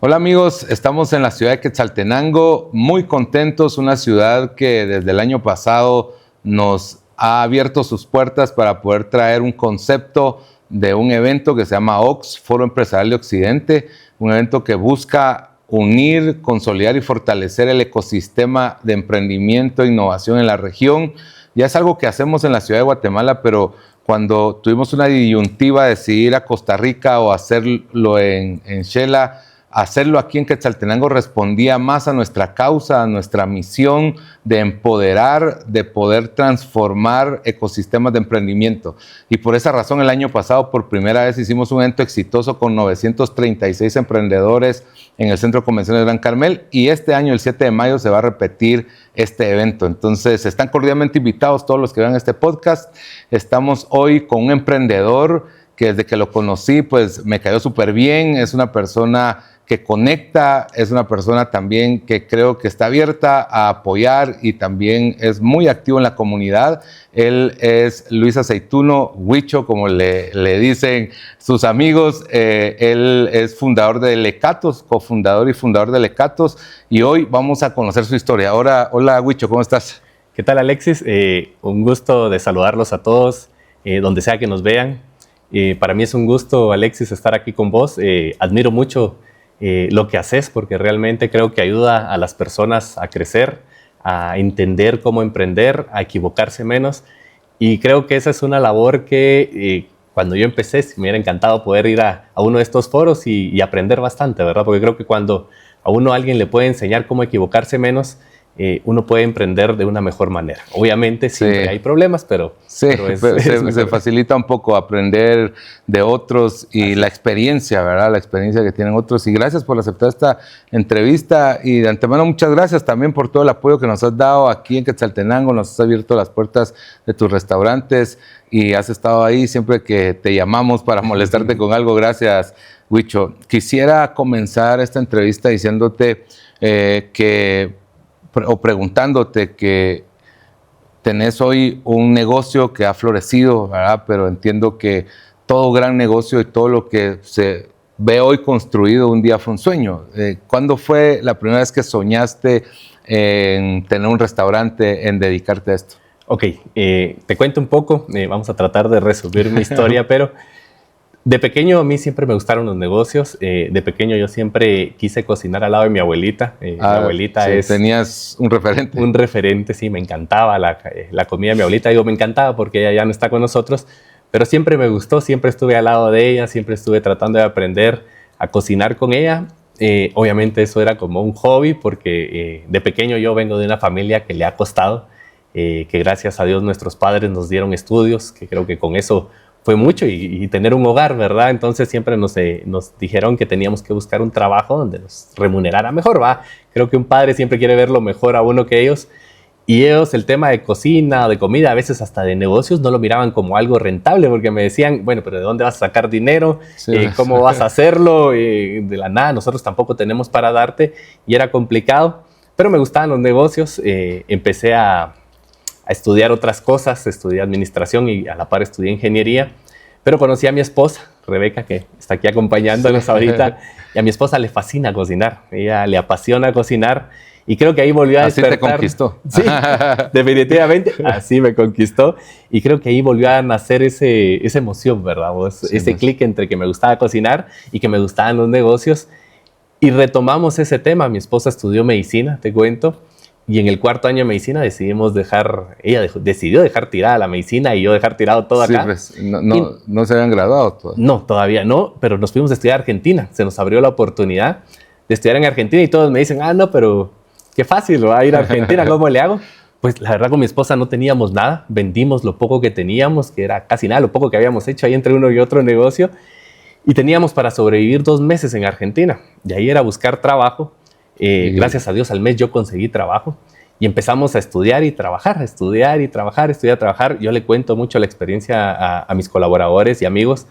Hola amigos, estamos en la ciudad de Quetzaltenango, muy contentos, una ciudad que desde el año pasado nos ha abierto sus puertas para poder traer un concepto de un evento que se llama OX, Foro Empresarial de Occidente, un evento que busca unir, consolidar y fortalecer el ecosistema de emprendimiento e innovación en la región. Ya es algo que hacemos en la ciudad de Guatemala, pero cuando tuvimos una disyuntiva de decidir a Costa Rica o hacerlo en Xela, hacerlo aquí en Quetzaltenango respondía más a nuestra causa, a nuestra misión de empoderar, de poder transformar ecosistemas de emprendimiento. Y por esa razón el año pasado por primera vez hicimos un evento exitoso con 936 emprendedores en el Centro de Convenciones Gran Carmel, y este año, el 7 de mayo, se va a repetir este evento. Entonces, están cordialmente invitados todos los que vean este podcast. Estamos hoy con un emprendedor que desde que lo conocí, pues me cayó súper bien. Es una persona que conecta, es una persona también que creo que está abierta a apoyar y también es muy activo en la comunidad. Él es Luis Aceituno, Huicho, como le dicen sus amigos. Él es fundador de Lecatos, cofundador y fundador de Lecatos, y hoy vamos a conocer su historia. Hola Huicho, ¿cómo estás? ¿Qué tal, Alexis? Un gusto de saludarlos a todos, donde sea que nos vean. Para mí es un gusto, Alexis, estar aquí con vos. Admiro mucho lo que haces, porque realmente creo que ayuda a las personas a crecer, a entender cómo emprender, a equivocarse menos. Y creo que esa es una labor que cuando yo empecé me hubiera encantado poder ir a uno de estos foros y aprender bastante, ¿verdad? Porque creo que cuando a uno alguien le puede enseñar cómo equivocarse menos, uno puede emprender de una mejor manera. Obviamente siempre hay problemas, pero se facilita un poco aprender de otros y la experiencia, ¿verdad? La experiencia que tienen otros. Y gracias por aceptar esta entrevista, y de antemano muchas gracias también por todo el apoyo que nos has dado aquí en Quetzaltenango. Nos has abierto las puertas de tus restaurantes y has estado ahí siempre que te llamamos para molestarte con algo. Gracias, Huicho. Quisiera comenzar esta entrevista diciéndote preguntándote que tenés hoy un negocio que ha florecido, ¿verdad? Pero entiendo que todo gran negocio y todo lo que se ve hoy construido un día fue un sueño. ¿Cuándo fue la primera vez que soñaste en tener un restaurante, en dedicarte a esto? Ok, te cuento un poco, vamos a tratar de resumir mi historia, pero de pequeño a mí siempre me gustaron los negocios. De pequeño yo siempre quise cocinar al lado de mi abuelita. Mi abuelita sí, tenías un referente. Un referente, sí, me encantaba la comida de mi abuelita. Digo, me encantaba porque ella ya no está con nosotros, pero siempre me gustó, siempre estuve al lado de ella, siempre estuve tratando de aprender a cocinar con ella. Obviamente eso era como un hobby porque de pequeño yo vengo de una familia que le ha costado, que gracias a Dios nuestros padres nos dieron estudios, que creo que con eso fue mucho, y tener un hogar, ¿verdad? Entonces siempre nos dijeron que teníamos que buscar un trabajo donde nos remunerara mejor, ¿va? Creo que un padre siempre quiere ver lo mejor a uno que ellos, y ellos el tema de cocina, de comida, a veces hasta de negocios, no lo miraban como algo rentable, porque me decían, bueno, pero ¿de dónde vas a sacar dinero? Sí. ¿Cómo vas a hacerlo? De la nada, nosotros tampoco tenemos para darte, y era complicado, pero me gustaban los negocios. Empecé a estudiar otras cosas, estudié administración y a la par estudié ingeniería, pero conocí a mi esposa, Rebeca, que está aquí acompañándonos ahorita, y a mi esposa le fascina cocinar, ella le apasiona cocinar, y creo que ahí volvió a despertar. Así te conquistó. Sí, definitivamente, así me conquistó, y creo que ahí volvió a nacer esa emoción, ¿verdad? Sí, ese clic entre que me gustaba cocinar y que me gustaban los negocios, y retomamos ese tema. Mi esposa estudió medicina, te cuento, y en el cuarto año de medicina ella decidió dejar tirada la medicina y yo dejar tirado todo acá. Pues, no se habían graduado todavía. No, todavía no, pero nos fuimos a estudiar a Argentina. Se nos abrió la oportunidad de estudiar en Argentina y todos me dicen, no, pero qué fácil, va a ir a Argentina, ¿cómo le hago? Pues la verdad con mi esposa no teníamos nada, vendimos lo poco que teníamos, que era casi nada, lo poco que habíamos hecho ahí entre uno y otro negocio, y teníamos para sobrevivir 2 meses en Argentina. De ahí era buscar trabajo. Gracias a Dios al mes yo conseguí trabajo y empezamos a estudiar y trabajar, estudiar y trabajar. Yo le cuento mucho la experiencia a mis colaboradores y amigos.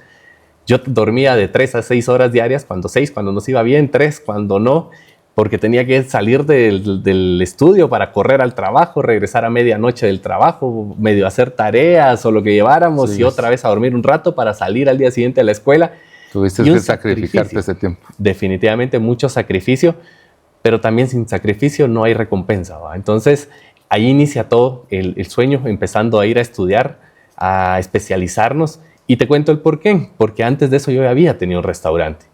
Yo dormía de 3 a 6 horas diarias, cuando nos iba bien, 3 cuando no, porque tenía que salir del estudio para correr al trabajo, regresar a medianoche del trabajo, medio hacer tareas o lo que lleváramos, y otra vez a dormir un rato para salir al día siguiente a la escuela. Tuviste que sacrificarte ese tiempo. Definitivamente mucho sacrificio, pero también sin sacrificio no hay recompensa, ¿va? Entonces, ahí inicia todo el sueño, empezando a ir a estudiar, a especializarnos. Y te cuento el por qué. Porque antes de eso yo había tenido un restaurante.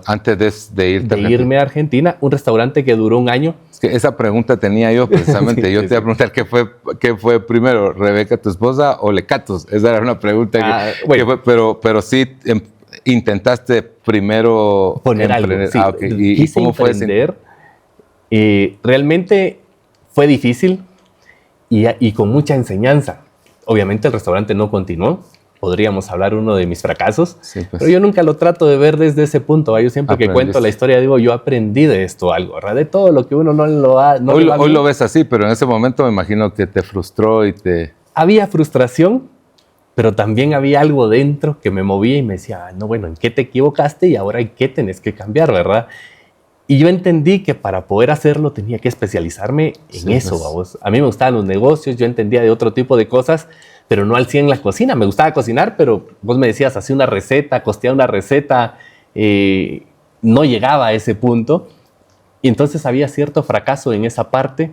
Antes de irme a Argentina, un restaurante que duró un año. Es que esa pregunta tenía yo precisamente. Sí, yo te iba a preguntar qué fue primero, Rebeca, tu esposa, o Lecatus. Esa era una pregunta que fue, pero sí intentaste primero poner algo. Sí. Okay. ¿Y cómo fue emprender? Realmente fue difícil y con mucha enseñanza. Obviamente el restaurante no continuó. Podríamos hablar uno de mis fracasos, sí, pues, pero yo nunca lo trato de ver desde ese punto. Yo siempre que cuento la historia digo, yo aprendí de esto algo, ¿verdad? De todo lo que uno no lo ha... hoy lo ves así, pero en ese momento me imagino que te frustró y te... Había frustración, pero también había algo dentro que me movía y me decía, no, bueno, ¿en qué te equivocaste y ahora en qué tenés que cambiar, verdad? Y yo entendí que para poder hacerlo tenía que especializarme en eso, vamos. A mí me gustaban los negocios, yo entendía de otro tipo de cosas, pero no al 100 la cocina. Me gustaba cocinar, pero vos me decías, hacía una receta, costeaba una receta, no llegaba a ese punto. Y entonces había cierto fracaso en esa parte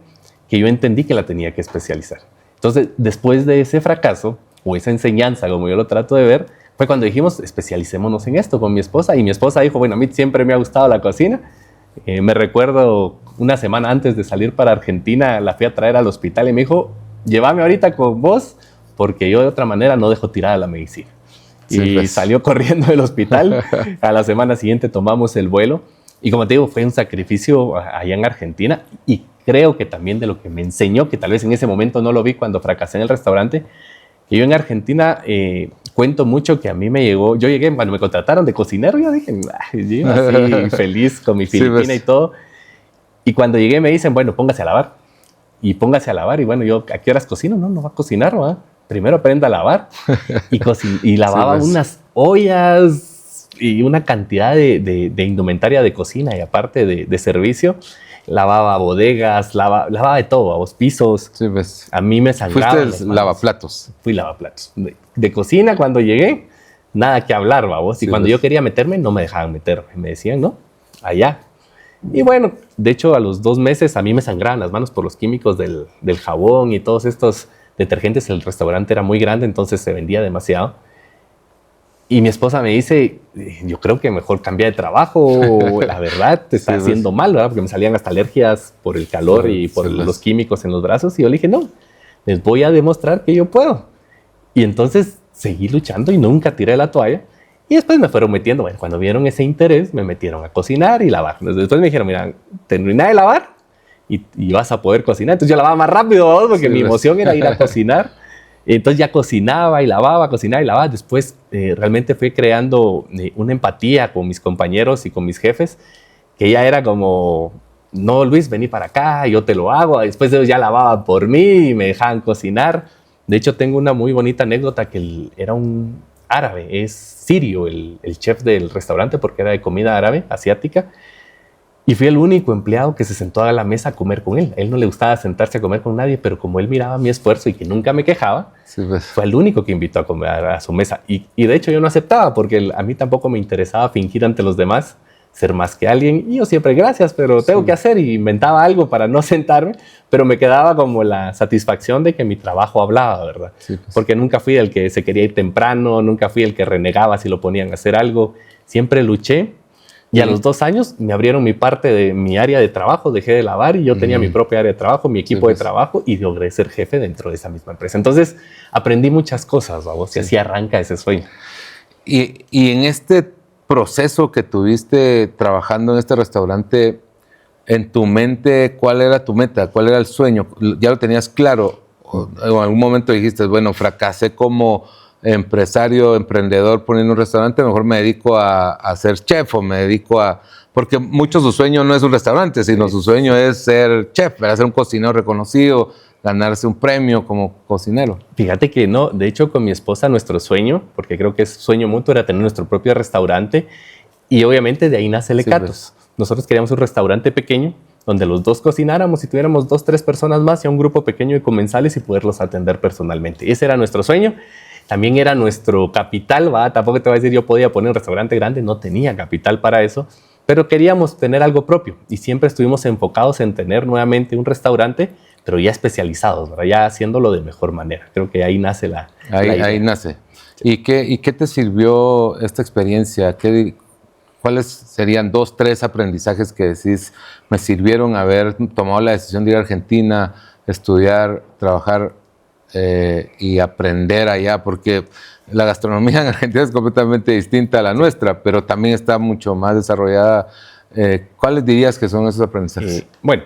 que yo entendí que la tenía que especializar. Entonces, después de ese fracaso, o esa enseñanza, como yo lo trato de ver, fue cuando dijimos, especialicémonos en esto con mi esposa. Y mi esposa dijo, bueno, a mí siempre me ha gustado la cocina. Me recuerdo una semana antes de salir para Argentina, la fui a traer al hospital y me dijo, llévame ahorita con vos, porque yo de otra manera no dejo tirada la medicina. Sí, y pues salió corriendo del hospital. A la semana siguiente tomamos el vuelo. Y como te digo, fue un sacrificio allá en Argentina. Y creo que también de lo que me enseñó, que tal vez en ese momento no lo vi cuando fracasé en el restaurante, que yo en Argentina cuento mucho que a mí me llegó, yo llegué, cuando me contrataron de cocinero, yo dije, yo así feliz con mi filipina y todo. Y cuando llegué me dicen, bueno, póngase a lavar. Y póngase a lavar. Y bueno, yo, ¿a qué horas cocino? No va a cocinar, ¿verdad? Primero aprenda a lavar. Y lavaba unas ollas y una cantidad de indumentaria de cocina y aparte de servicio. Lavaba bodegas, lavaba de todo, los pisos. Sí, pues. A mí me sangraba. Fuiste lavaplatos. Fui lavaplatos. De cocina, cuando llegué, nada que hablar, vos. Y cuando yo quería meterme, no me dejaban meterme. Me decían, no, allá. Y bueno, de hecho, a los 2 meses a mí me sangraban las manos por los químicos del jabón y todos estos detergentes. El restaurante era muy grande, entonces se vendía demasiado. Y mi esposa me dice, yo creo que mejor cambia de trabajo, la verdad, te está haciendo mal, ¿verdad? Porque me salían hasta alergias por el calor y por los químicos en los brazos. Y yo le dije, no, les voy a demostrar que yo puedo. Y entonces seguí luchando y nunca tiré la toalla. Y después me fueron metiendo, bueno, cuando vieron ese interés, me metieron a cocinar y lavar. Después me dijeron, mira, termina de lavar y vas a poder cocinar. Entonces yo lavaba más rápido, ¿no? Porque mi emoción era ir a cocinar. Entonces ya cocinaba y lavaba, cocinaba y lavaba. Después realmente fui creando una empatía con mis compañeros y con mis jefes, que ya era como, no, Luis, vení para acá, yo te lo hago. Después ellos ya lavaban por mí y me dejaban cocinar. De hecho, tengo una muy bonita anécdota que era un árabe, es sirio el chef del restaurante porque era de comida árabe, asiática. Y fui el único empleado que se sentó a la mesa a comer con él. A él no le gustaba sentarse a comer con nadie, pero como él miraba mi esfuerzo y que nunca me quejaba, fue el único que invitó a comer a su mesa. Y de hecho yo no aceptaba porque a mí tampoco me interesaba fingir ante los demás ser más que alguien. Y yo siempre, gracias, pero tengo que hacer. Y inventaba algo para no sentarme, pero me quedaba como la satisfacción de que mi trabajo hablaba, ¿verdad? Porque nunca fui el que se quería ir temprano, nunca fui el que renegaba si lo ponían a hacer algo. Siempre luché. Y a los 2 años me abrieron mi parte de mi área de trabajo, dejé de lavar y yo tenía mi propia área de trabajo, mi equipo de trabajo y logré ser jefe dentro de esa misma empresa. Entonces aprendí muchas cosas, vamos, y así arranca ese sueño. Y en este proceso que tuviste trabajando en este restaurante, en tu mente, ¿cuál era tu meta? ¿Cuál era el sueño? ¿Ya lo tenías claro? ¿O en algún momento dijiste, bueno, fracasé como empresario, emprendedor poniendo un restaurante, mejor me dedico a ser chef o me dedico a... Porque mucho su sueño no es un restaurante, sino su sueño es ser chef, ser un cocinero reconocido, ganarse un premio como cocinero. Fíjate que no, de hecho con mi esposa nuestro sueño, porque creo que es sueño mutuo, era tener nuestro propio restaurante y obviamente de ahí nace Lecatus. Nosotros queríamos un restaurante pequeño donde los dos cocináramos y tuviéramos 2, 3 personas más y un grupo pequeño de comensales y poderlos atender personalmente. Ese era nuestro sueño. también era nuestro capital, ¿va? Tampoco te voy a decir yo podía poner un restaurante grande, no tenía capital para eso, pero queríamos tener algo propio y siempre estuvimos enfocados en tener nuevamente un restaurante, pero ya especializados, ¿verdad? Ya haciéndolo de mejor manera. Creo que ahí nace la idea. Ahí nace. ¿Y qué te sirvió esta experiencia? ¿Cuáles serían 2, 3 aprendizajes que decís me sirvieron haber tomado la decisión de ir a Argentina, estudiar, trabajar y aprender allá? Porque la gastronomía en Argentina es completamente distinta a la nuestra, pero también está mucho más desarrollada. ¿Cuáles dirías que son esos aprendizajes? Bueno,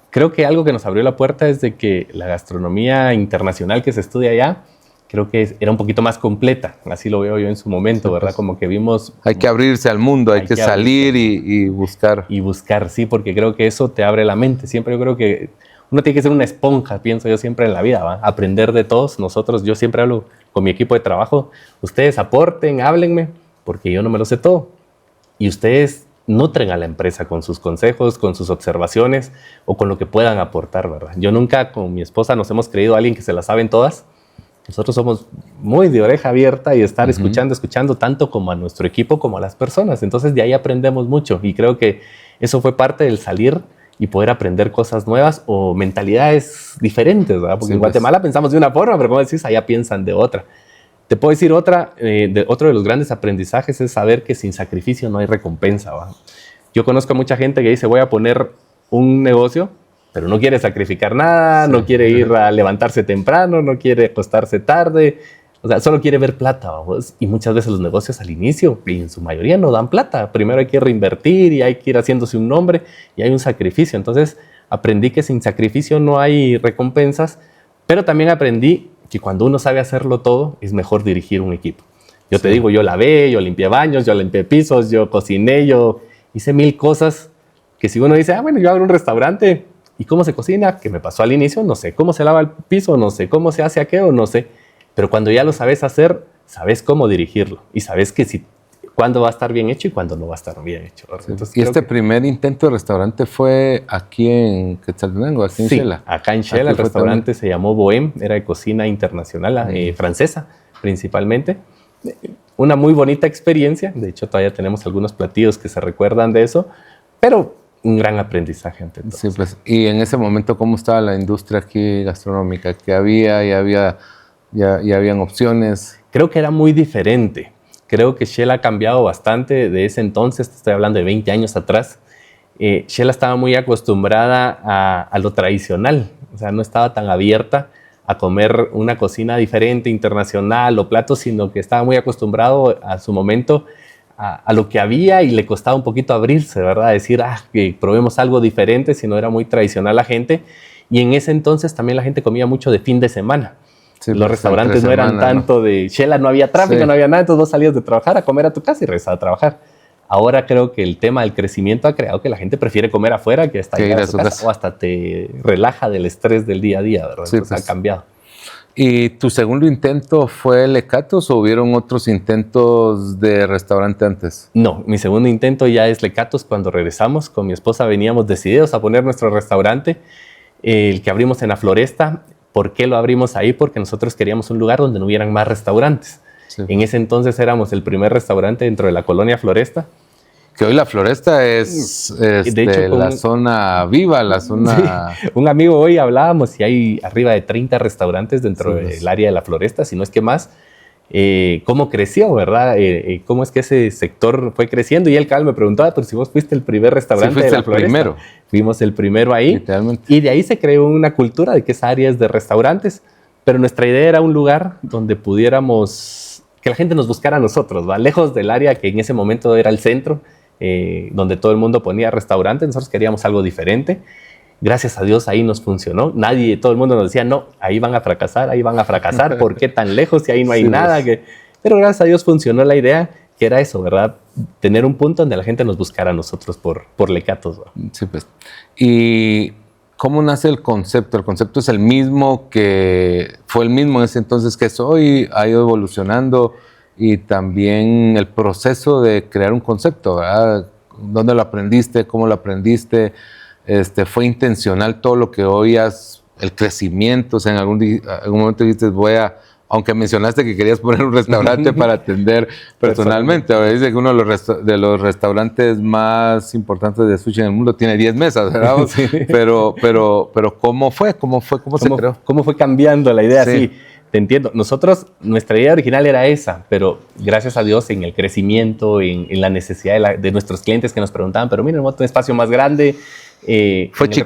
creo que algo que nos abrió la puerta es de que la gastronomía internacional que se estudia allá, creo que era un poquito más completa, así lo veo yo en su momento, ¿verdad? Como que vimos... Hay que abrirse al mundo, hay que salir y buscar. Y buscar, sí, porque creo que eso te abre la mente. Siempre yo creo que uno tiene que ser una esponja, pienso yo siempre en la vida, ¿va? Aprender de todos. Nosotros, yo siempre hablo con mi equipo de trabajo, ustedes aporten, háblenme, porque yo no me lo sé todo. Y ustedes nutren a la empresa con sus consejos, con sus observaciones o con lo que puedan aportar, ¿verdad? Yo nunca con mi esposa nos hemos creído a alguien que se las saben todas. Nosotros somos muy de oreja abierta y estar escuchando tanto como a nuestro equipo como a las personas. Entonces de ahí aprendemos mucho y creo que eso fue parte del salir y poder aprender cosas nuevas o mentalidades diferentes, ¿verdad? Porque en Guatemala pensamos de una forma, pero como decís, allá piensan de otra. Te puedo decir otro de los grandes aprendizajes es saber que sin sacrificio no hay recompensa, ¿va? Yo conozco a mucha gente que dice voy a poner un negocio, pero no quiere sacrificar nada, no quiere ir a levantarse temprano, no quiere acostarse tarde, o sea, solo quiere ver plata, ¿vamos? Y muchas veces los negocios al inicio, y en su mayoría no dan plata. Primero hay que reinvertir y hay que ir haciéndose un nombre y hay un sacrificio. Entonces aprendí que sin sacrificio no hay recompensas, pero también aprendí que cuando uno sabe hacerlo todo, es mejor dirigir un equipo. Yo te digo, yo lavé, yo limpié baños, yo limpié pisos, yo cociné, yo hice 1000 cosas que si uno dice, bueno, yo abro un restaurante, ¿y cómo se cocina? Que me pasó al inicio, no sé cómo se lava el piso, no sé cómo se hace aquello, no sé. Pero cuando ya lo sabes hacer, sabes cómo dirigirlo y sabes que cuándo va a estar bien hecho y cuándo no va a estar bien hecho. Sí. Entonces, ¿y este primer intento de restaurante fue aquí en Quetzaltenango, aquí en Xela? Acá en Xela, el restaurante se llamó Bohème, era de cocina internacional, francesa principalmente. Una muy bonita experiencia, de hecho todavía tenemos algunos platillos que se recuerdan de eso, pero un gran aprendizaje ante todo. Sí, pues, y en ese momento, ¿cómo estaba la industria aquí gastronómica? ¿Qué había? ¿Ya habían opciones? Creo que era muy diferente. Creo que Xela ha cambiado bastante de ese entonces, te estoy hablando de 20 años atrás. Xela estaba muy acostumbrada a lo tradicional, o sea, no estaba tan abierta a comer una cocina diferente, internacional o platos, sino que estaba muy acostumbrado a su momento a lo que había y le costaba un poquito abrirse, ¿verdad? Decir, que probemos algo diferente, si no era muy tradicional la gente. Y en ese entonces también la gente comía mucho de fin de semana. Sí, los restaurantes no eran tanto de Xela, no había tráfico, no había nada, entonces vos salías de trabajar a comer a tu casa y regresabas a trabajar. Ahora creo que el tema del crecimiento ha creado que la gente prefiere comer afuera que hasta llegar a su casa, o hasta te relaja del estrés del día a día, ¿verdad? Sí, entonces ha cambiado. ¿Y tu segundo intento fue Lecatos o hubieron otros intentos de restaurante antes? No, mi segundo intento ya es Lecatos. Cuando regresamos con mi esposa veníamos decididos a poner nuestro restaurante, el que abrimos en la Floresta. ¿Por qué lo abrimos ahí? Porque nosotros queríamos un lugar donde no hubieran más restaurantes. Sí. En ese entonces éramos el primer restaurante dentro de la colonia Floresta. Que hoy la Floresta es de hecho, la zona viva, la zona... Sí, un amigo hoy hablábamos y hay arriba de 30 restaurantes dentro del área de la Floresta, si no es que más. ¿Cómo creció, verdad? ¿Cómo es que ese sector fue creciendo? Y él me preguntaba, pero si vos fuiste el primer restaurante de la Floresta. Primero. Fuimos el primero ahí. Literalmente. Y de ahí se creó una cultura de que esa área es de restaurantes. Pero nuestra idea era un lugar donde pudiéramos... que la gente nos buscara a nosotros, ¿va? Lejos del área que en ese momento era el centro, donde todo el mundo ponía restaurantes. Nosotros queríamos algo diferente. Gracias a Dios ahí nos funcionó. Todo el mundo nos decía, no, ahí van a fracasar, ¿por qué tan lejos si ahí no hay nada? Pero gracias a Dios funcionó la idea, que era eso, ¿verdad? Tener un punto donde la gente nos buscara a nosotros por Lecatos, ¿verdad? Sí, pues. ¿Y cómo nace el concepto? ¿El concepto es el mismo fue el mismo en ese entonces que es hoy? ¿Ha ido evolucionando? Y también el proceso de crear un concepto, ¿verdad? ¿Dónde lo aprendiste? ¿Cómo lo aprendiste? ¿Fue intencional todo lo que oías? ¿El crecimiento? O sea, en algún momento dijiste, voy a aunque mencionaste que querías poner un restaurante para atender personalmente. Ahora dice que uno de los restaurantes más importantes de sushi en el mundo tiene 10 mesas, ¿verdad? Sí. Pero ¿cómo fue? ¿Cómo se creó? ¿Cómo fue cambiando la idea? Sí. Sí, te entiendo. Nosotros, nuestra idea original era esa, pero gracias a Dios en el crecimiento, en la necesidad de nuestros clientes que nos preguntaban, pero miren, un espacio más grande.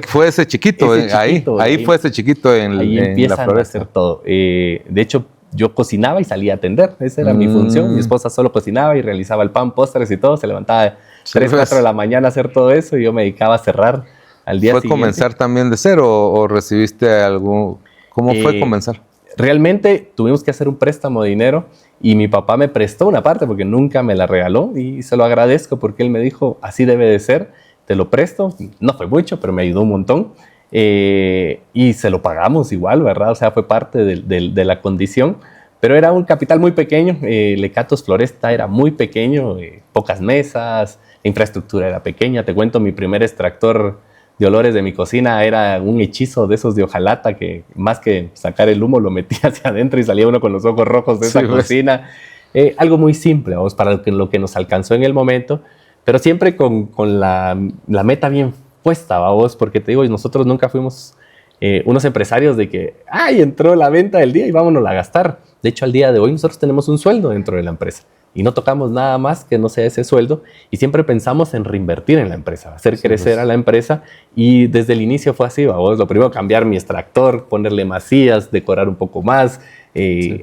Fue ese chiquito, ahí fue ese chiquito en empiezan la floresta. a hacer todo. De hecho, yo cocinaba y salía a atender. Esa era mi función. Mi esposa solo cocinaba y realizaba el pan, postres y todo. Se levantaba 3, 4 de la mañana a hacer todo eso y yo me dedicaba a cerrar al día siguiente. ¿Fue comenzar también de cero o recibiste algo? ¿Cómo fue comenzar? Realmente tuvimos que hacer un préstamo de dinero y mi papá me prestó una parte porque nunca me la regaló y se lo agradezco porque él me dijo, así debe de ser, te lo presto. No fue mucho, pero me ayudó un montón. Y se lo pagamos igual, ¿verdad? O sea, fue parte de la condición, pero era un capital muy pequeño. Lecatos Floresta era muy pequeño, pocas mesas, la infraestructura era pequeña. Te cuento, mi primer extractor de olores de mi cocina era un hechizo de esos de hojalata que más que sacar el humo lo metía hacia adentro y salía uno con los ojos rojos de esa cocina. Algo muy simple, vamos, para lo que nos alcanzó en el momento, pero siempre con la meta bien puesta, vamos, porque te digo, nosotros nunca fuimos unos empresarios de que, ¡ay, entró la venta del día y vámonos a gastar! De hecho, al día de hoy nosotros tenemos un sueldo dentro de la empresa y no tocamos nada más que no sea ese sueldo y siempre pensamos en reinvertir en la empresa, hacer crecer a la empresa y desde el inicio fue así, vamos, lo primero cambiar mi extractor, ponerle masías, decorar un poco más,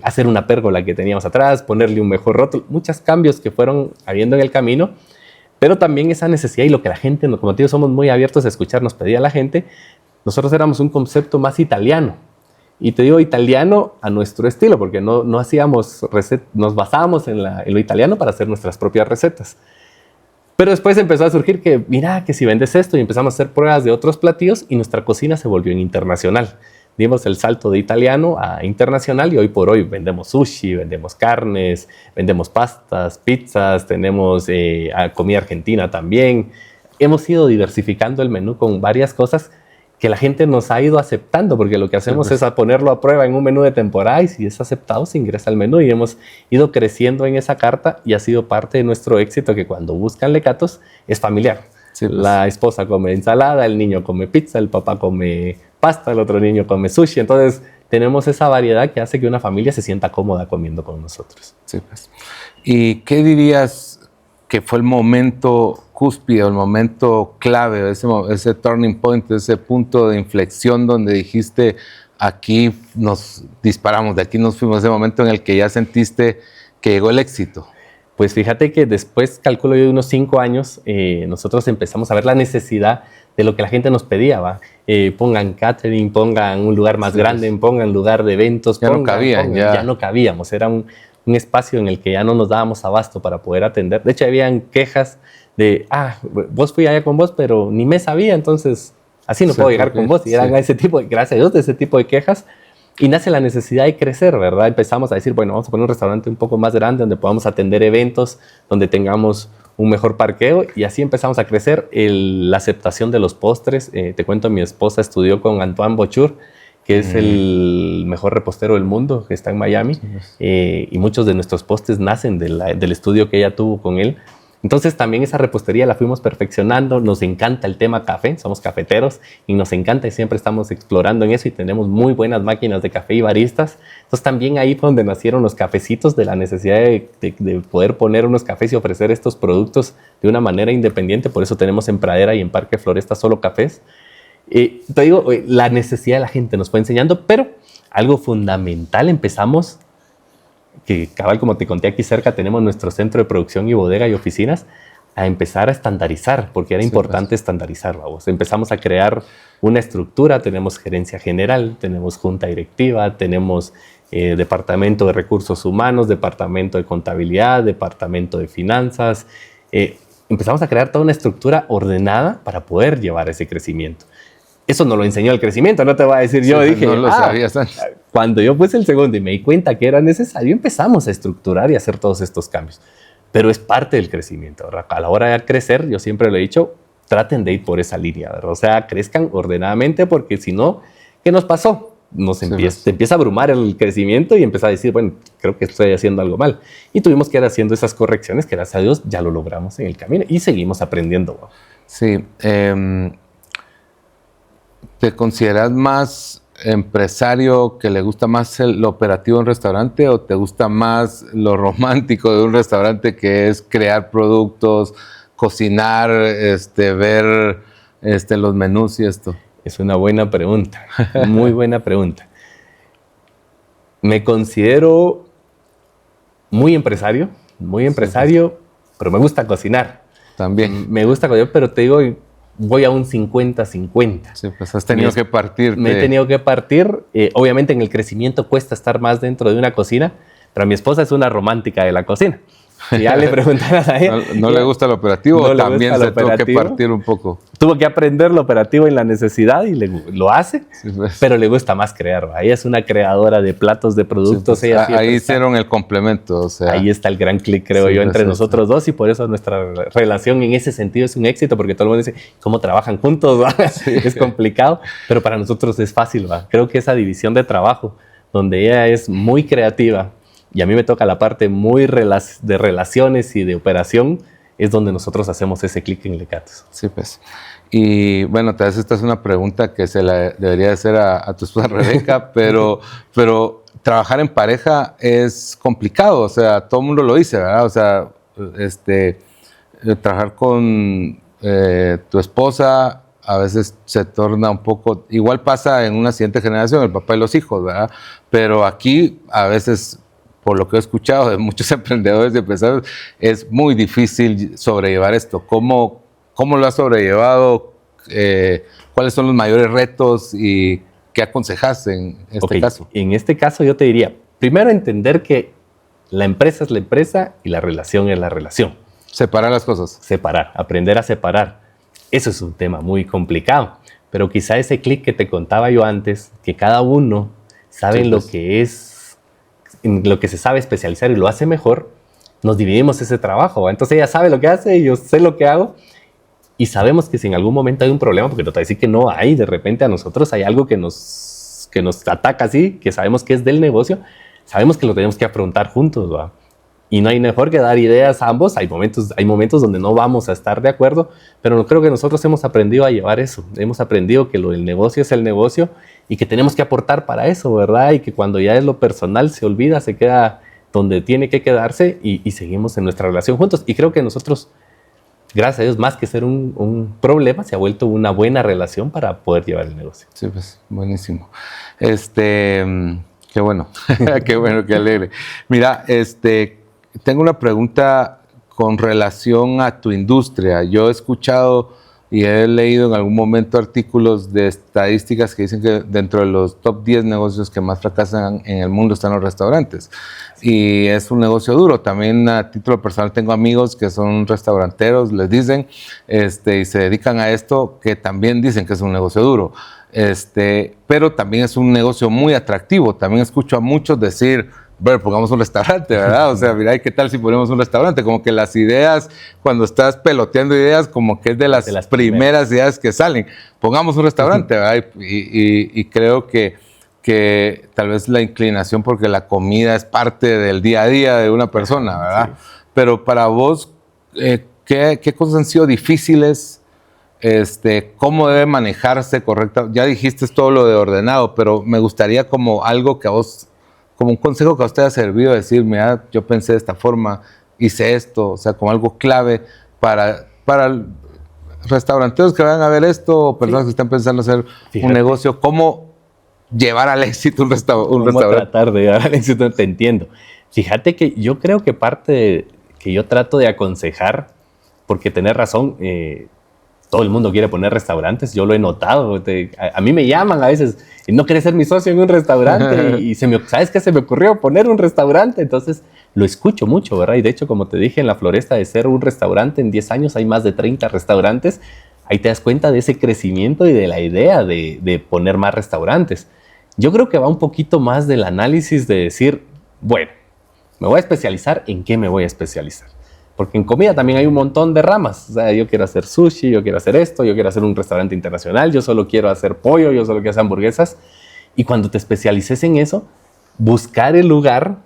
hacer una pérgola que teníamos atrás, ponerle un mejor rótulo, muchos cambios que fueron habiendo en el camino. Pero también esa necesidad y lo que la gente, como te digo, somos muy abiertos a escuchar, nos pedía la gente. Nosotros éramos un concepto más italiano. Y te digo italiano a nuestro estilo, porque no hacíamos recetas, nos basábamos en lo italiano para hacer nuestras propias recetas. Pero después empezó a surgir que, mira, que si vendes esto, y empezamos a hacer pruebas de otros platillos y nuestra cocina se volvió internacional. Dimos el salto de italiano a internacional y hoy por hoy vendemos sushi, vendemos carnes, vendemos pastas, pizzas, tenemos comida argentina también. Hemos ido diversificando el menú con varias cosas que la gente nos ha ido aceptando, porque lo que hacemos es ponerlo a prueba en un menú de temporada y si es aceptado se ingresa al menú y hemos ido creciendo en esa carta y ha sido parte de nuestro éxito que cuando buscan Lecatos es familiar. Sí, pues. La esposa come ensalada, el niño come pizza, el papá come pasta, el otro niño come sushi. Entonces tenemos esa variedad que hace que una familia se sienta cómoda comiendo con nosotros. Sí, pues. ¿Y qué dirías que fue el momento cúspide, el momento clave, ese turning point, ese punto de inflexión donde dijiste, aquí nos disparamos, de aquí nos fuimos, ese momento en el que ya sentiste que llegó el éxito? Pues fíjate que después, calculo yo, de unos 5 años, nosotros empezamos a ver la necesidad de lo que la gente nos pedía, ¿va? Pongan catering, pongan un lugar más grande, pongan lugar de eventos. Ya no cabían. Ya no cabíamos, era un espacio en el que ya no nos dábamos abasto para poder atender. De hecho, habían quejas de, vos fui allá con vos, pero ni me sabía, entonces así no puedo llegar con vos. Y eran ese tipo, gracias a Dios, de ese tipo de quejas. Y nace la necesidad de crecer, ¿verdad? Empezamos a decir, bueno, vamos a poner un restaurante un poco más grande donde podamos atender eventos, donde tengamos un mejor parqueo y así empezamos a crecer. La aceptación de los postres, te cuento, mi esposa estudió con Antoine Bochur, que es el mejor repostero del mundo, que está en Miami, y muchos de nuestros postres nacen del estudio que ella tuvo con él. Entonces también esa repostería la fuimos perfeccionando, nos encanta el tema café, somos cafeteros y nos encanta y siempre estamos explorando en eso y tenemos muy buenas máquinas de café y baristas. Entonces también ahí fue donde nacieron los cafecitos, de la necesidad de poder poner unos cafés y ofrecer estos productos de una manera independiente, por eso tenemos en Pradera y en Parque Floresta solo cafés. Te digo, la necesidad de la gente nos fue enseñando, pero algo fundamental empezamos, que cabal, como te conté, aquí cerca tenemos nuestro centro de producción y bodega y oficinas, a empezar a estandarizar, porque era importante estandarizar, vamos. Empezamos a crear una estructura, tenemos gerencia general, tenemos junta directiva, tenemos departamento de recursos humanos, departamento de contabilidad, departamento de finanzas. Empezamos a crear toda una estructura ordenada para poder llevar ese crecimiento. Eso no lo enseñó el crecimiento, no te voy a decir yo. Dije, no lo sabías antes. Cuando yo puse el segundo y me di cuenta que era necesario, empezamos a estructurar y hacer todos estos cambios. Pero es parte del crecimiento, ¿verdad? A la hora de crecer, yo siempre lo he dicho, traten de ir por esa línea, ¿verdad? O sea, crezcan ordenadamente porque si no, ¿qué nos pasó? te empieza a abrumar el crecimiento y empieza a decir, bueno, creo que estoy haciendo algo mal. Y tuvimos que ir haciendo esas correcciones que, gracias a Dios, ya lo logramos en el camino y seguimos aprendiendo. Sí. ¿Te consideras más empresario que le gusta más lo operativo en un restaurante o te gusta más lo romántico de un restaurante, que es crear productos, cocinar, ver los menús y esto? Es una buena pregunta, muy buena pregunta. Me considero muy empresario, pero me gusta cocinar. También. Me gusta cocinar, pero te digo, voy a un 50-50. Sí, pues has tenido que partir. Me he tenido que partir. Obviamente en el crecimiento cuesta estar más dentro de una cocina, pero mi esposa es una romántica de la cocina. Si ya le preguntaras a ella. ¿No le gusta el operativo o también se tuvo que partir un poco? Tuvo que aprender lo operativo en la necesidad y lo hace, sí, pues. Pero le gusta más crear. Ella es una creadora de platos, de productos. Sí, pues, ahí hicieron el complemento. O sea, ahí está el gran clic, creo yo, entre nosotros dos, y por eso nuestra relación en ese sentido es un éxito, porque todo el mundo dice, ¿cómo trabajan juntos? Sí. Es complicado, pero para nosotros es fácil. Creo que esa división de trabajo, donde ella es muy creativa, y a mí me toca la parte muy de relaciones y de operación, es donde nosotros hacemos ese clic en Lecatus. Sí, pues. Y bueno, tal vez esta es una pregunta que se la debería hacer a tu esposa Rebeca, pero trabajar en pareja es complicado, o sea, todo el mundo lo dice, ¿verdad? O sea, trabajar con tu esposa a veces se torna un poco, igual pasa en una siguiente generación, el papá y los hijos, ¿verdad? Pero aquí a veces, por lo que he escuchado de muchos emprendedores y empresarios, es muy difícil sobrellevar esto. ¿Cómo lo has sobrellevado? ¿Cuáles son los mayores retos y qué aconsejas en este caso? En este caso yo te diría, primero entender que la empresa es la empresa y la relación es la relación. Separar las cosas. Separar, aprender a separar. Eso es un tema muy complicado, pero quizá ese clic que te contaba yo antes, que cada uno sabe lo que es, en lo que se sabe especializar y lo hace mejor, nos dividimos ese trabajo. Entonces ella sabe lo que hace y yo sé lo que hago, y sabemos que si en algún momento hay un problema, porque no te voy a decir que no hay, de repente a nosotros hay algo que nos ataca así, que sabemos que es del negocio, sabemos que lo tenemos que afrontar juntos, ¿va? Y no hay mejor que dar ideas a ambos. Hay momentos donde no vamos a estar de acuerdo, pero creo que nosotros hemos aprendido a llevar eso. Hemos aprendido que lo del negocio es el negocio y que tenemos que aportar para eso, ¿verdad? Y que cuando ya es lo personal se olvida, se queda donde tiene que quedarse y seguimos en nuestra relación juntos. Y creo que nosotros, gracias a Dios, más que ser un problema, se ha vuelto una buena relación para poder llevar el negocio. Sí, pues, buenísimo. Qué bueno, qué bueno, qué alegre. Mira, tengo una pregunta con relación a tu industria. Yo he escuchado y he leído en algún momento artículos de estadísticas que dicen que dentro de los top 10 negocios que más fracasan en el mundo están los restaurantes. Y es un negocio duro. También a título personal tengo amigos que son restauranteros, les dicen, y se dedican a esto, que también dicen que es un negocio duro. Pero también es un negocio muy atractivo. También escucho a muchos decir, bueno, pongamos un restaurante, ¿verdad? O sea, mira, ¿qué tal si ponemos un restaurante? Como que las ideas, cuando estás peloteando ideas, como que es de las primeras ideas que salen. Pongamos un restaurante, ¿verdad? Y creo que tal vez la inclinación, porque la comida es parte del día a día de una persona, ¿verdad? Sí. Pero para vos, ¿qué cosas han sido difíciles? ¿Cómo debe manejarse correctamente? Ya dijiste todo lo de ordenado, pero me gustaría como algo que a vos, como un consejo que a usted ha servido, decir, mira, yo pensé de esta forma, hice esto, o sea, como algo clave para restauranteros que vayan a ver esto, o personas que están pensando hacer un negocio, ¿cómo llevar al éxito un restaurante? ¿Cómo tratar de llevar al éxito? Te entiendo. Fíjate que yo creo que parte que yo trato de aconsejar, porque tenés razón, todo el mundo quiere poner restaurantes, yo lo he notado. A mí me llaman a veces, y no querés ser mi socio en un restaurante, y ¿sabes qué? Se me ocurrió poner un restaurante. Entonces lo escucho mucho, ¿verdad? Y de hecho, como te dije, en La Floresta, de ser un restaurante, en 10 años hay más de 30 restaurantes. Ahí te das cuenta de ese crecimiento y de la idea de poner más restaurantes. Yo creo que va un poquito más del análisis de decir, bueno, me voy a especializar, ¿en qué me voy a especializar? Porque en comida también hay un montón de ramas. O sea, yo quiero hacer sushi, yo quiero hacer esto, yo quiero hacer un restaurante internacional, yo solo quiero hacer pollo, yo solo quiero hacer hamburguesas. Y cuando te especialices en eso, buscar el lugar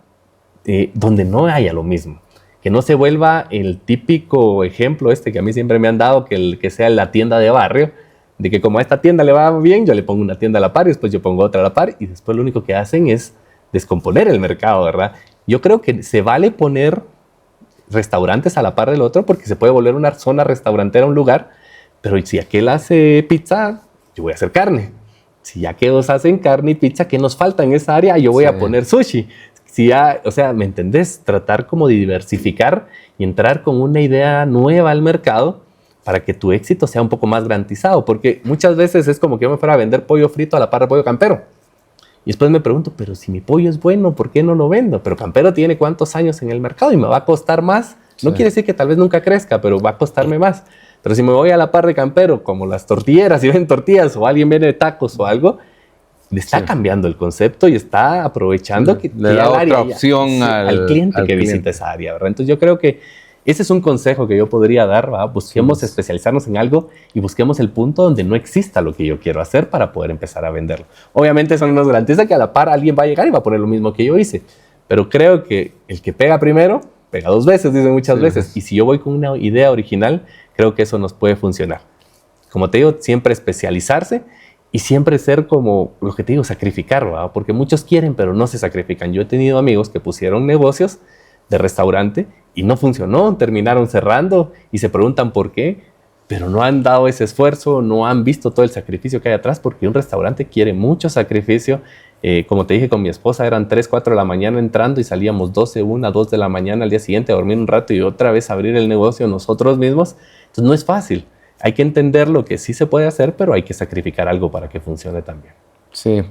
donde no haya lo mismo. Que no se vuelva el típico ejemplo que a mí siempre me han dado, que sea la tienda de barrio, de que como a esta tienda le va bien, yo le pongo una tienda a la par y después yo pongo otra a la par y después lo único que hacen es descomponer el mercado, ¿verdad? Yo creo que se vale poner restaurantes a la par del otro porque se puede volver una zona restaurantera, un lugar, pero si aquel hace pizza, yo voy a hacer carne. Si aquellos hacen carne y pizza, ¿qué nos falta en esa área? Yo voy a poner sushi. Si ya, o sea, ¿me entendés? Tratar como de diversificar y entrar con una idea nueva al mercado para que tu éxito sea un poco más garantizado. Porque muchas veces es como que yo me fuera a vender pollo frito a la par de pollo campero. Y después me pregunto, pero si mi pollo es bueno, ¿por qué no lo vendo? Pero campero tiene ¿cuántos años en el mercado? Y me va a costar más. No quiere decir que tal vez nunca crezca, pero va a costarme más. Pero si me voy a la par de campero, como las tortilleras, y venden tortillas, o alguien vende tacos o algo, le está cambiando el concepto y está aprovechando que le da otra opción al cliente que visita esa área, ¿verdad? Entonces yo creo que ese es un consejo que yo podría dar, ¿verdad? Busquemos especializarnos en algo y busquemos el punto donde no exista lo que yo quiero hacer para poder empezar a venderlo. Obviamente eso no nos garantiza que a la par alguien va a llegar y va a poner lo mismo que yo hice, pero creo que el que pega primero, pega dos veces, dicen muchas veces. Y si yo voy con una idea original, creo que eso nos puede funcionar. Como te digo, siempre especializarse y siempre ser como, lo que te digo, sacrificar, ¿verdad? Porque muchos quieren, pero no se sacrifican. Yo he tenido amigos que pusieron negocios de restaurante y no funcionó, terminaron cerrando y se preguntan por qué, pero no han dado ese esfuerzo, no han visto todo el sacrificio que hay atrás, porque un restaurante quiere mucho sacrificio. Como te dije, con mi esposa eran 3, 4 de la mañana entrando y salíamos 12, 1, 2 de la mañana al día siguiente a dormir un rato y otra vez abrir el negocio nosotros mismos. Entonces no es fácil. Hay que entender lo que sí se puede hacer, pero hay que sacrificar algo para que funcione también. Sí,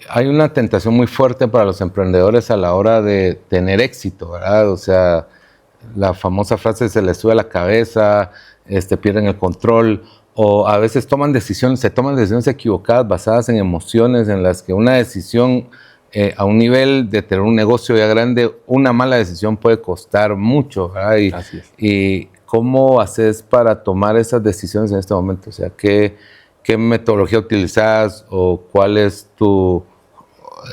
hay una tentación muy fuerte para los emprendedores a la hora de tener éxito, ¿verdad? O sea, la famosa frase se les sube a la cabeza, pierden el control, o a veces se toman decisiones equivocadas basadas en emociones, en las que una decisión a un nivel de tener un negocio ya grande, una mala decisión puede costar mucho, ¿verdad? Así es. Y ¿cómo haces para tomar esas decisiones en este momento? O sea, ¿qué metodología utilizas o cuál es tu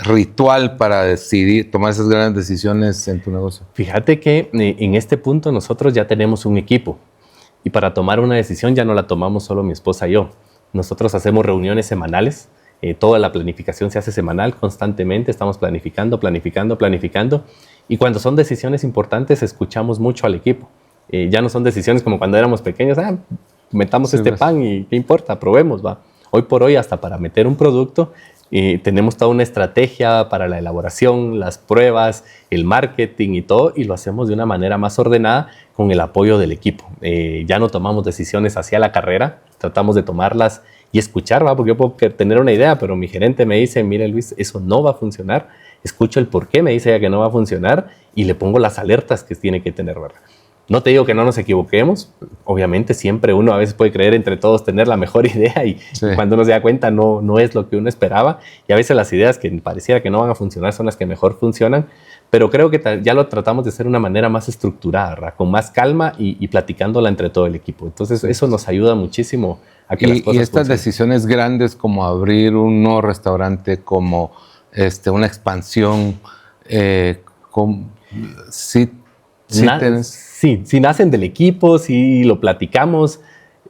ritual para decidir tomar esas grandes decisiones en tu negocio? Fíjate que en este punto nosotros ya tenemos un equipo y para tomar una decisión ya no la tomamos solo mi esposa y yo. Nosotros hacemos reuniones semanales, toda la planificación se hace semanal, constantemente estamos planificando y cuando son decisiones importantes escuchamos mucho al equipo. Ya no son decisiones como cuando éramos pequeños, metamos pan y qué importa, probemos, va. Hoy por hoy hasta para meter un producto tenemos toda una estrategia para la elaboración, las pruebas, el marketing y todo, y lo hacemos de una manera más ordenada con el apoyo del equipo. Ya no tomamos decisiones hacia la carrera, tratamos de tomarlas y escuchar, ¿va? Porque yo puedo tener una idea, pero mi gerente me dice, mire Luis, eso no va a funcionar. Escucho el por qué me dice ella que no va a funcionar y le pongo las alertas que tiene que tener, ¿verdad? No te digo que no nos equivoquemos, obviamente siempre uno a veces puede creer entre todos tener la mejor idea y cuando uno se da cuenta no es lo que uno esperaba y a veces las ideas que pareciera que no van a funcionar son las que mejor funcionan, pero creo que ya lo tratamos de hacer de una manera más estructurada, ¿verdad? Con más calma y platicándola entre todo el equipo. Entonces eso nos ayuda muchísimo a que las cosas y estas funcionen. Decisiones grandes como abrir un nuevo restaurante, como una expansión, Sí, nacen del equipo, sí lo platicamos.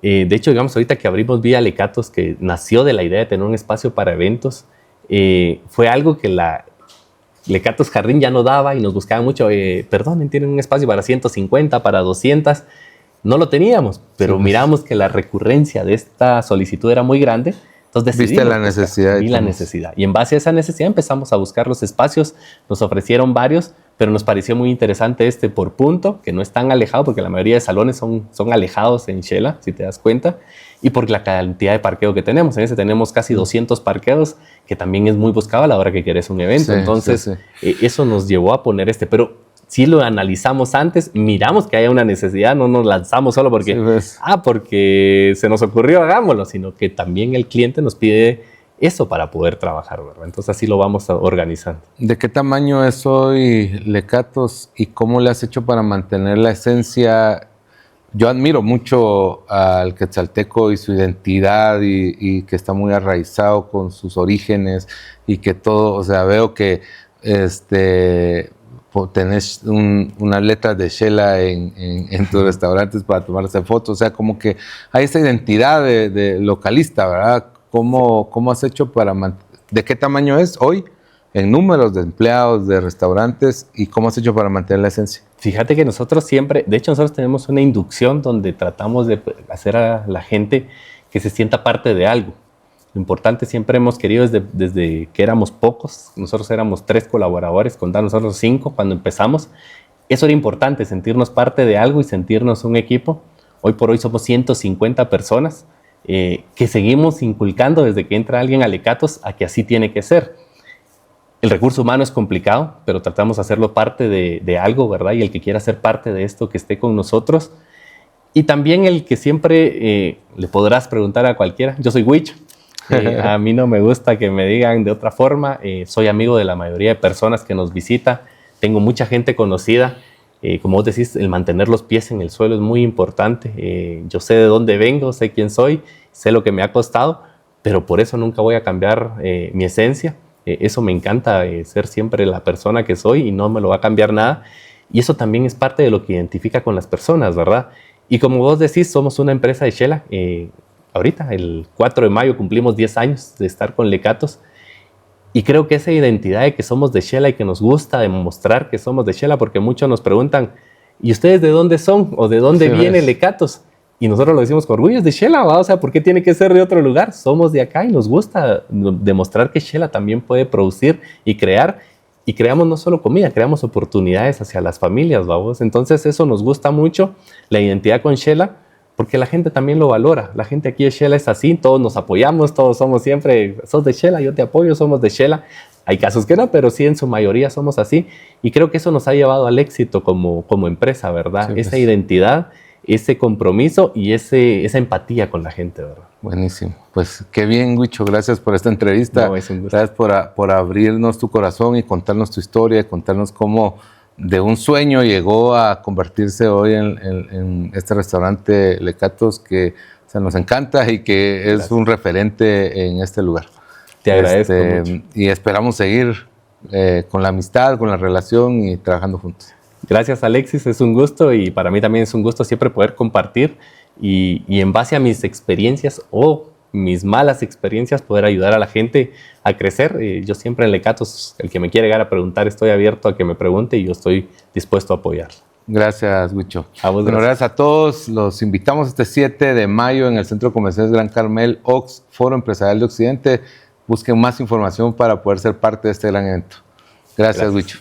De hecho, digamos, ahorita que abrimos Vía Lecatos, que nació de la idea de tener un espacio para eventos, fue algo que la Lecatos Jardín ya no daba y nos buscaba mucho, perdonen, tienen un espacio para 150, para 200. No lo teníamos, pero miramos que la recurrencia de esta solicitud era muy grande. Entonces decidimos. Viste la necesidad. Vi la necesidad. Y en base a esa necesidad empezamos a buscar los espacios. Nos ofrecieron varios, pero nos pareció muy interesante por punto, que no es tan alejado, porque la mayoría de salones son alejados en Xela, si te das cuenta, y por la cantidad de parqueo que tenemos. En ese tenemos casi 200 parqueos, que también es muy buscado a la hora que quieres un evento. Entonces, eso nos llevó a poner pero sí lo analizamos antes, miramos que haya una necesidad, no nos lanzamos solo porque, porque se nos ocurrió, hagámoslo, sino que también el cliente nos pide eso para poder trabajar, ¿verdad? Entonces así lo vamos organizando. ¿De qué tamaño es hoy Lecatos y cómo le has hecho para mantener la esencia yo admiro mucho al quetzalteco y su identidad y que está muy arraizado con sus orígenes y que todo, o sea, veo que tenés unas letras de Xela en tus restaurantes para tomarse fotos, o sea, como que hay esa identidad de localista, ¿verdad? ¿Cómo has hecho de qué tamaño es hoy en números de empleados, de restaurantes, y cómo has hecho para mantener la esencia? Fíjate que nosotros siempre, de hecho nosotros tenemos una inducción donde tratamos de hacer a la gente que se sienta parte de algo. Lo importante siempre hemos querido desde que éramos pocos, nosotros éramos 3 colaboradores, contando nosotros 5 cuando empezamos. Eso era importante, sentirnos parte de algo y sentirnos un equipo. Hoy por hoy somos 150 personas que seguimos inculcando desde que entra alguien a Lecatos a que así tiene que ser. El recurso humano es complicado, pero tratamos de hacerlo parte de algo, ¿verdad? Y el que quiera ser parte de esto, que esté con nosotros. Y también el que siempre le podrás preguntar a cualquiera. Yo soy Huicho. A mí no me gusta que me digan de otra forma. Soy amigo de la mayoría de personas que nos visita. Tengo mucha gente conocida. Como vos decís, el mantener los pies en el suelo es muy importante. Yo sé de dónde vengo, sé quién soy, sé lo que me ha costado, pero por eso nunca voy a cambiar mi esencia. Eso me encanta, ser siempre la persona que soy y no me lo va a cambiar nada. Y eso también es parte de lo que identifica con las personas, ¿verdad? Y como vos decís, somos una empresa de Xela. Ahorita, el 4 de mayo, cumplimos 10 años de estar con Lecatos. Y creo que esa identidad de que somos de Xela y que nos gusta demostrar que somos de Xela, porque muchos nos preguntan, ¿y ustedes de dónde son? ¿O de dónde viene Lecatos? Y nosotros lo decimos con orgullo, es de Xela, ¿va? O sea, ¿por qué tiene que ser de otro lugar? Somos de acá y nos gusta demostrar que Xela también puede producir y crear. Y creamos no solo comida, creamos oportunidades hacia las familias, ¿vamos? Entonces eso nos gusta mucho, la identidad con Xela, porque la gente también lo valora. La gente aquí de Xela es así, todos nos apoyamos, todos somos siempre, sos de Xela, yo te apoyo, somos de Xela. Hay casos que no, pero sí en su mayoría somos así. Y creo que eso nos ha llevado al éxito como empresa, ¿verdad? Sí, pues. Esa identidad, ese compromiso y esa empatía con la gente, ¿verdad? Buenísimo. Pues qué bien, Huicho. Gracias por esta entrevista. No, es un gusto. Gracias por abrirnos tu corazón y contarnos tu historia, y contarnos cómo de un sueño llegó a convertirse hoy en este restaurante Lecatos que nos encanta y que Gracias. Es un referente en este lugar. Te agradezco mucho. Y esperamos seguir con la amistad, con la relación y trabajando juntos. Gracias, Alexis, es un gusto y para mí también es un gusto siempre poder compartir y en base a mis experiencias o mis malas experiencias poder ayudar a la gente a crecer. Yo siempre en Lecatos, el que me quiere llegar a preguntar, estoy abierto a que me pregunte y yo estoy dispuesto a apoyarlo. Gracias, Huicho. Bueno, gracias a todos. Los invitamos este 7 de mayo en el Centro Comercial Gran Carmel, Ox, Foro Empresarial de Occidente. Busquen más información para poder ser parte de este gran evento. Gracias. Huicho.